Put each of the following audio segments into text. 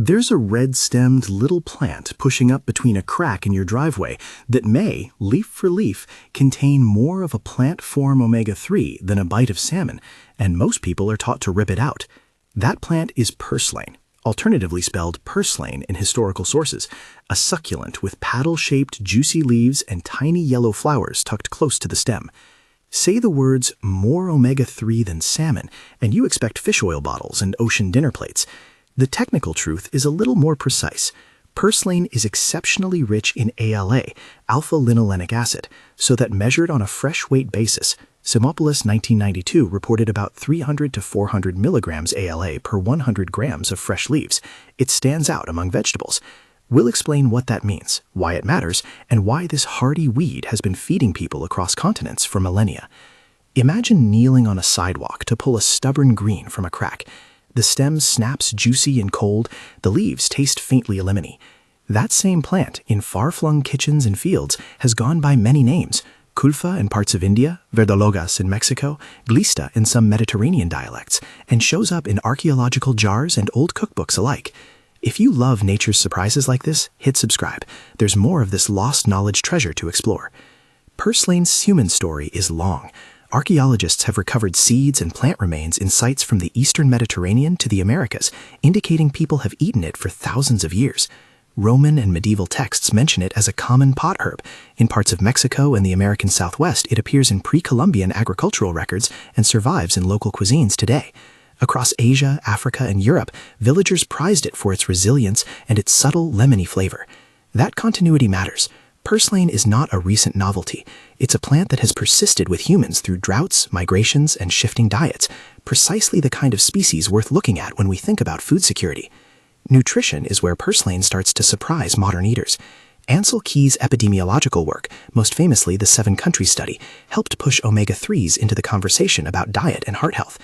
There's a red-stemmed little plant pushing up between a crack in your driveway that may, leaf for leaf, contain more of a plant form omega-3 than a bite of salmon, and most people are taught to rip it out. That plant is purslane, alternatively spelled purslane in historical sources, a succulent with paddle-shaped juicy leaves and tiny yellow flowers tucked close to the stem. Say the words more omega-3 than salmon, and you expect fish oil bottles and ocean dinner plates. The technical truth is a little more precise. Purslane is exceptionally rich in ALA, alpha-linolenic acid, so that measured on a fresh weight basis, Simopoulos 1992 reported about 300 to 400 milligrams ALA per 100 grams of fresh leaves. It stands out among vegetables. We'll explain what that means, why it matters, and why this hardy weed has been feeding people across continents for millennia. Imagine kneeling on a sidewalk to pull a stubborn green from a crack. The stem snaps juicy and cold, the leaves taste faintly lemony. That same plant, in far-flung kitchens and fields, has gone by many names: kulfa in parts of India, verdologas in Mexico, glista in some Mediterranean dialects, and shows up in archaeological jars and old cookbooks alike. If you love nature's surprises like this, hit subscribe. There's more of this lost knowledge treasure to explore. Purslane's human story is long. Archaeologists have recovered seeds and plant remains in sites from the eastern Mediterranean to the Americas, indicating people have eaten it for thousands of years. Roman and medieval texts mention it as a common pot herb. In parts of Mexico and the American Southwest, it appears in pre-Columbian agricultural records and survives in local cuisines today. Across Asia, Africa, and Europe, villagers prized it for its resilience and its subtle, lemony flavor. That continuity matters. Purslane is not a recent novelty. It's a plant that has persisted with humans through droughts, migrations, and shifting diets, precisely the kind of species worth looking at when we think about food security. Nutrition is where purslane starts to surprise modern eaters. Ansel Keys' epidemiological work, most famously the 7-country study, helped push omega-3s into the conversation about diet and heart health.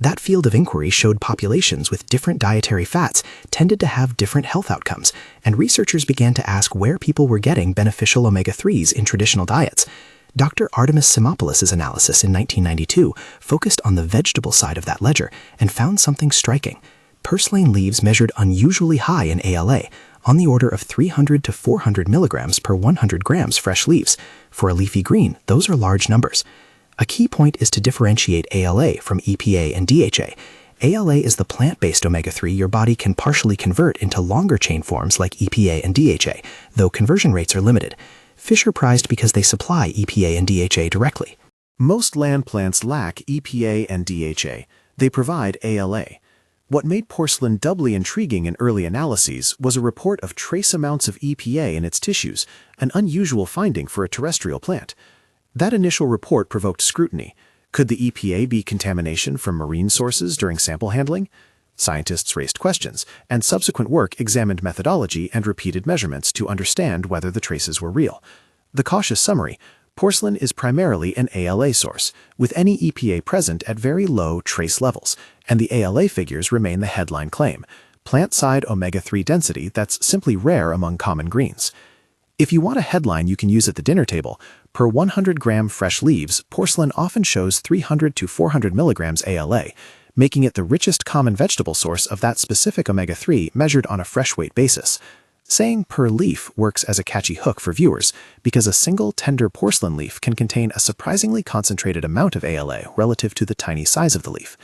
That field of inquiry showed populations with different dietary fats tended to have different health outcomes, and researchers began to ask where people were getting beneficial omega-3s in traditional diets. Dr. Artemis Simopoulos' analysis in 1992 focused on the vegetable side of that ledger and found something striking. Purslane leaves measured unusually high in ALA, on the order of 300 to 400 milligrams per 100 grams fresh leaves. For a leafy green, those are large numbers. A key point is to differentiate ALA from EPA and DHA. ALA is the plant-based omega-3 your body can partially convert into longer-chain forms like EPA and DHA, though conversion rates are limited. Fish are prized because they supply EPA and DHA directly. Most land plants lack EPA and DHA. They provide ALA. What made porcelain doubly intriguing in early analyses was a report of trace amounts of EPA in its tissues, an unusual finding for a terrestrial plant. That initial report provoked scrutiny. Could the EPA be contamination from marine sources during sample handling? Scientists raised questions, and subsequent work examined methodology and repeated measurements to understand whether the traces were real. The cautious summary: porcelain is primarily an ALA source, with any EPA present at very low trace levels, and the ALA figures remain the headline claim: plant-side omega-3 density that's simply rare among common greens. If you want a headline you can use at the dinner table, per 100-gram fresh leaves, porcelain often shows 300 to 400 milligrams ALA, making it the richest common vegetable source of that specific omega-3 measured on a fresh weight basis. Saying per leaf works as a catchy hook for viewers, because a single tender porcelain leaf can contain a surprisingly concentrated amount of ALA relative to the tiny size of the leaf.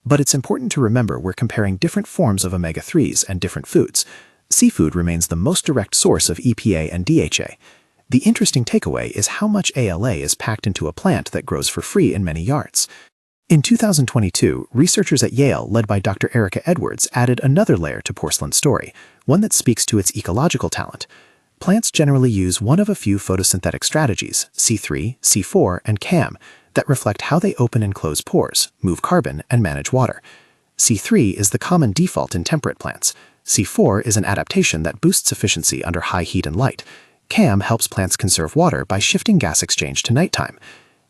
But it's important to remember we're comparing different forms of omega-3s and different foods. Seafood remains the most direct source of EPA and DHA. The interesting takeaway is how much ALA is packed into a plant that grows for free in many yards. In 2022, researchers at Yale, led by Dr. Erica Edwards, added another layer to porcelain's story, one that speaks to its ecological talent. Plants generally use one of a few photosynthetic strategies, C3, C4, and CAM, that reflect how they open and close pores, move carbon, and manage water. C3 is the common default in temperate plants. C4 is an adaptation that boosts efficiency under high heat and light. CAM helps plants conserve water by shifting gas exchange to nighttime.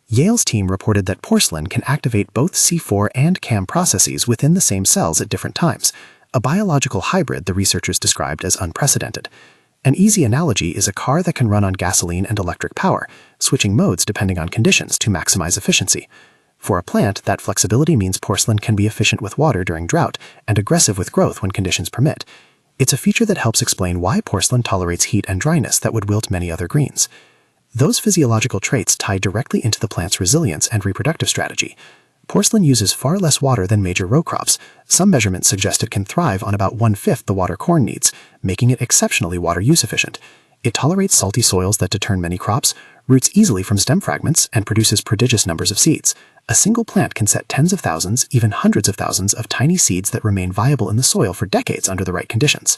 Yale's team reported that porcelain can activate both C4 and CAM processes within the same cells at different times, a biological hybrid the researchers described as unprecedented. An easy analogy is a car that can run on gasoline and electric power, switching modes depending on conditions to maximize efficiency. For a plant, that flexibility means porcelain can be efficient with water during drought and aggressive with growth when conditions permit. It's a feature that helps explain why porcelain tolerates heat and dryness that would wilt many other greens. Those physiological traits tie directly into the plant's resilience and reproductive strategy. Porcelain uses far less water than major row crops. Some measurements suggest it can thrive on about 1/5 the water corn needs, making it exceptionally water use efficient. It tolerates salty soils that deter many crops, roots easily from stem fragments, and produces prodigious numbers of seeds. A single plant can set tens of thousands, even hundreds of thousands of tiny seeds that remain viable in the soil for decades under the right conditions.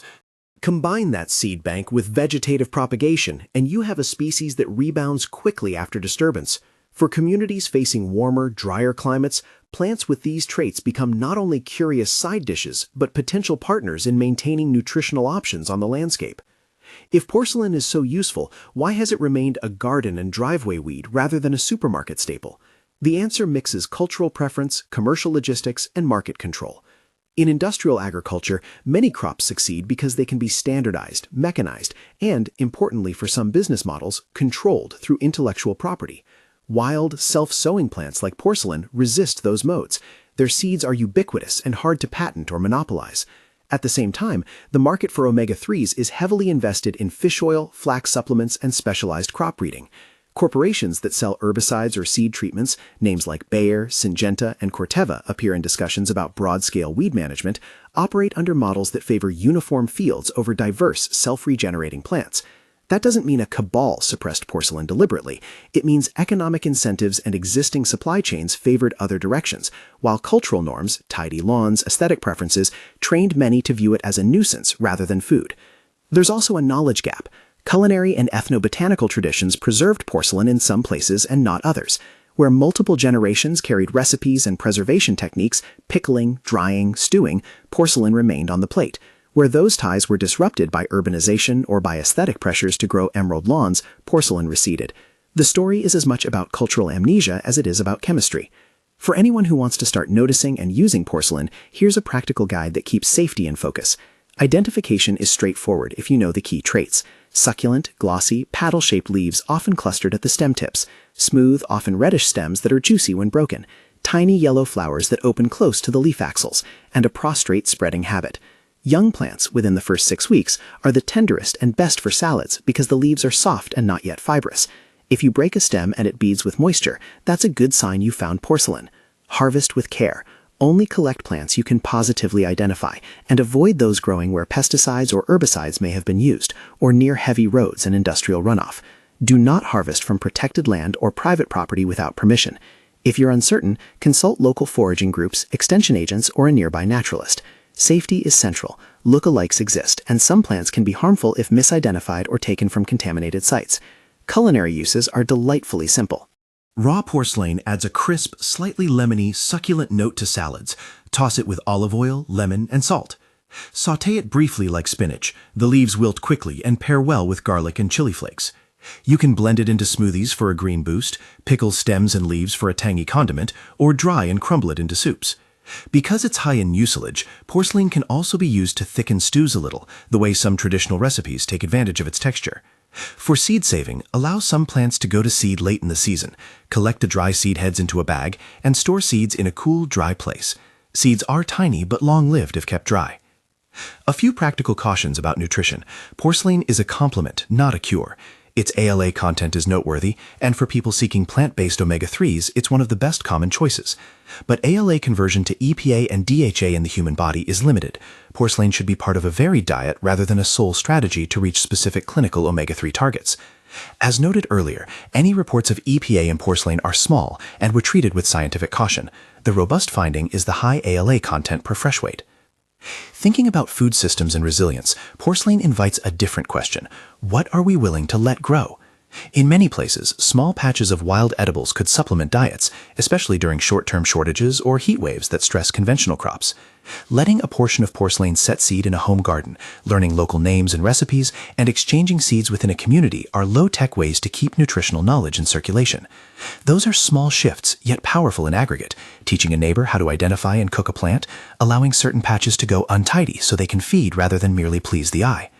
Combine that seed bank with vegetative propagation, and you have a species that rebounds quickly after disturbance. For communities facing warmer, drier climates, plants with these traits become not only curious side dishes, but potential partners in maintaining nutritional options on the landscape. If porcelain is so useful, why has it remained a garden and driveway weed rather than a supermarket staple? The answer mixes cultural preference, commercial logistics, and market control. In industrial agriculture, many crops succeed because they can be standardized, mechanized, and, importantly for some business models, controlled through intellectual property. Wild, self-sowing plants like porcelain resist those modes. Their seeds are ubiquitous and hard to patent or monopolize. At the same time, the market for omega-3s is heavily invested in fish oil, flax supplements, and specialized crop breeding. Corporations that sell herbicides or seed treatments, names like Bayer, Syngenta, and Corteva appear in discussions about broad-scale weed management, operate under models that favor uniform fields over diverse, self-regenerating plants. That doesn't mean a cabal suppressed porcelain deliberately. It means economic incentives and existing supply chains favored other directions, while cultural norms, tidy lawns, aesthetic preferences, trained many to view it as a nuisance rather than food. There's also a knowledge gap. Culinary and ethnobotanical traditions preserved porcelain in some places and not others. Where multiple generations carried recipes and preservation techniques, pickling, drying, stewing, porcelain remained on the plate. Where those ties were disrupted by urbanization or by aesthetic pressures to grow emerald lawns, porcelain receded. The story is as much about cultural amnesia as it is about chemistry. For anyone who wants to start noticing and using porcelain, here's a practical guide that keeps safety in focus. Identification is straightforward if you know the key traits. Succulent, glossy, paddle-shaped leaves often clustered at the stem tips. Smooth, often reddish stems that are juicy when broken. Tiny yellow flowers that open close to the leaf axils, and a prostrate spreading habit. Young plants, within the first 6 weeks, are the tenderest and best for salads because the leaves are soft and not yet fibrous. If you break a stem and it beads with moisture, that's a good sign you found porcelain. Harvest with care. Only collect plants you can positively identify, and avoid those growing where pesticides or herbicides may have been used, or near heavy roads and industrial runoff. Do not harvest from protected land or private property without permission. If you're uncertain, consult local foraging groups, extension agents, or a nearby naturalist. Safety is central. Lookalikes exist, and some plants can be harmful if misidentified or taken from contaminated sites. Culinary uses are delightfully simple. Raw porcelain adds a crisp, slightly lemony, succulent note to salads. Toss it with olive oil, lemon, and salt. Sauté it briefly like spinach. The leaves wilt quickly and pair well with garlic and chili flakes. You can blend it into smoothies for a green boost, pickle stems and leaves for a tangy condiment, or dry and crumble it into soups. Because it's high in mucilage, porcelain can also be used to thicken stews a little, the way some traditional recipes take advantage of its texture. For seed saving, allow some plants to go to seed late in the season. Collect the dry seed heads into a bag and store seeds in a cool, dry place. Seeds are tiny but long-lived if kept dry. A few practical cautions about nutrition. Porcelain is a complement, not a cure. Its ALA content is noteworthy, and for people seeking plant-based omega-3s, it's one of the best common choices. But ALA conversion to EPA and DHA in the human body is limited. Porcelain should be part of a varied diet rather than a sole strategy to reach specific clinical omega-3 targets. As noted earlier, any reports of EPA in porcelain are small and were treated with scientific caution. The robust finding is the high ALA content per fresh weight. Thinking about food systems and resilience, porcelain invites a different question. What are we willing to let grow? In many places, small patches of wild edibles could supplement diets, especially during short-term shortages or heat waves that stress conventional crops. Letting a portion of porcelain set seed in a home garden, learning local names and recipes, and exchanging seeds within a community are low-tech ways to keep nutritional knowledge in circulation. Those are small shifts, yet powerful in aggregate, teaching a neighbor how to identify and cook a plant, allowing certain patches to go untidy so they can feed rather than merely please the eye.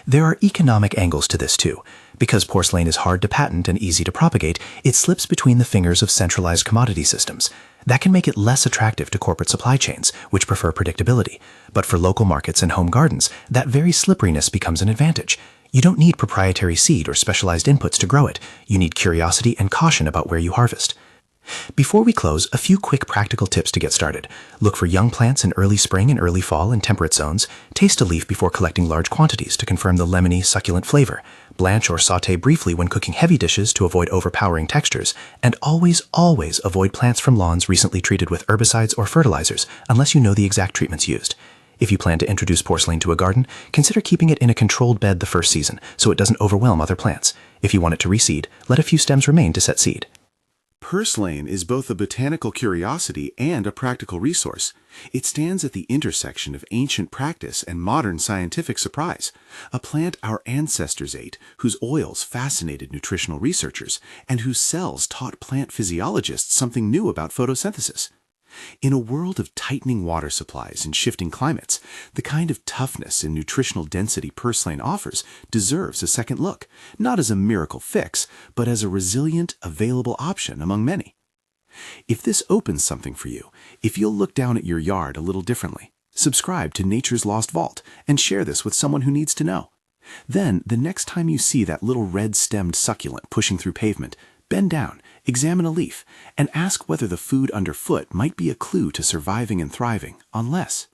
There are economic angles to this too. Because purslane is hard to patent and easy to propagate, it slips between the fingers of centralized commodity systems. That can make it less attractive to corporate supply chains, which prefer predictability. But for local markets and home gardens, that very slipperiness becomes an advantage. You don't need proprietary seed or specialized inputs to grow it. You need curiosity and caution about where you harvest. Before we close, a few quick practical tips to get started. Look for young plants in early spring and early fall in temperate zones. Taste a leaf before collecting large quantities to confirm the lemony, succulent flavor. Blanch or sauté briefly when cooking heavy dishes to avoid overpowering textures. And always avoid plants from lawns recently treated with herbicides or fertilizers, unless you know the exact treatments used. If you plan to introduce purslane to a garden, consider keeping it in a controlled bed the first season so it doesn't overwhelm other plants. If you want it to reseed, let a few stems remain to set seed. Purslane is both a botanical curiosity and a practical resource. It stands at the intersection of ancient practice and modern scientific surprise, a plant our ancestors ate, whose oils fascinated nutritional researchers, and whose cells taught plant physiologists something new about photosynthesis. In a world of tightening water supplies and shifting climates, the kind of toughness and nutritional density purslane offers deserves a second look, not as a miracle fix, but as a resilient, available option among many. If this opens something for you, if you'll look down at your yard a little differently, subscribe to Nature's Lost Vault and share this with someone who needs to know. Then, the next time you see that little red-stemmed succulent pushing through pavement, bend down, examine a leaf, and ask whether the food underfoot might be a clue to surviving and thriving on less.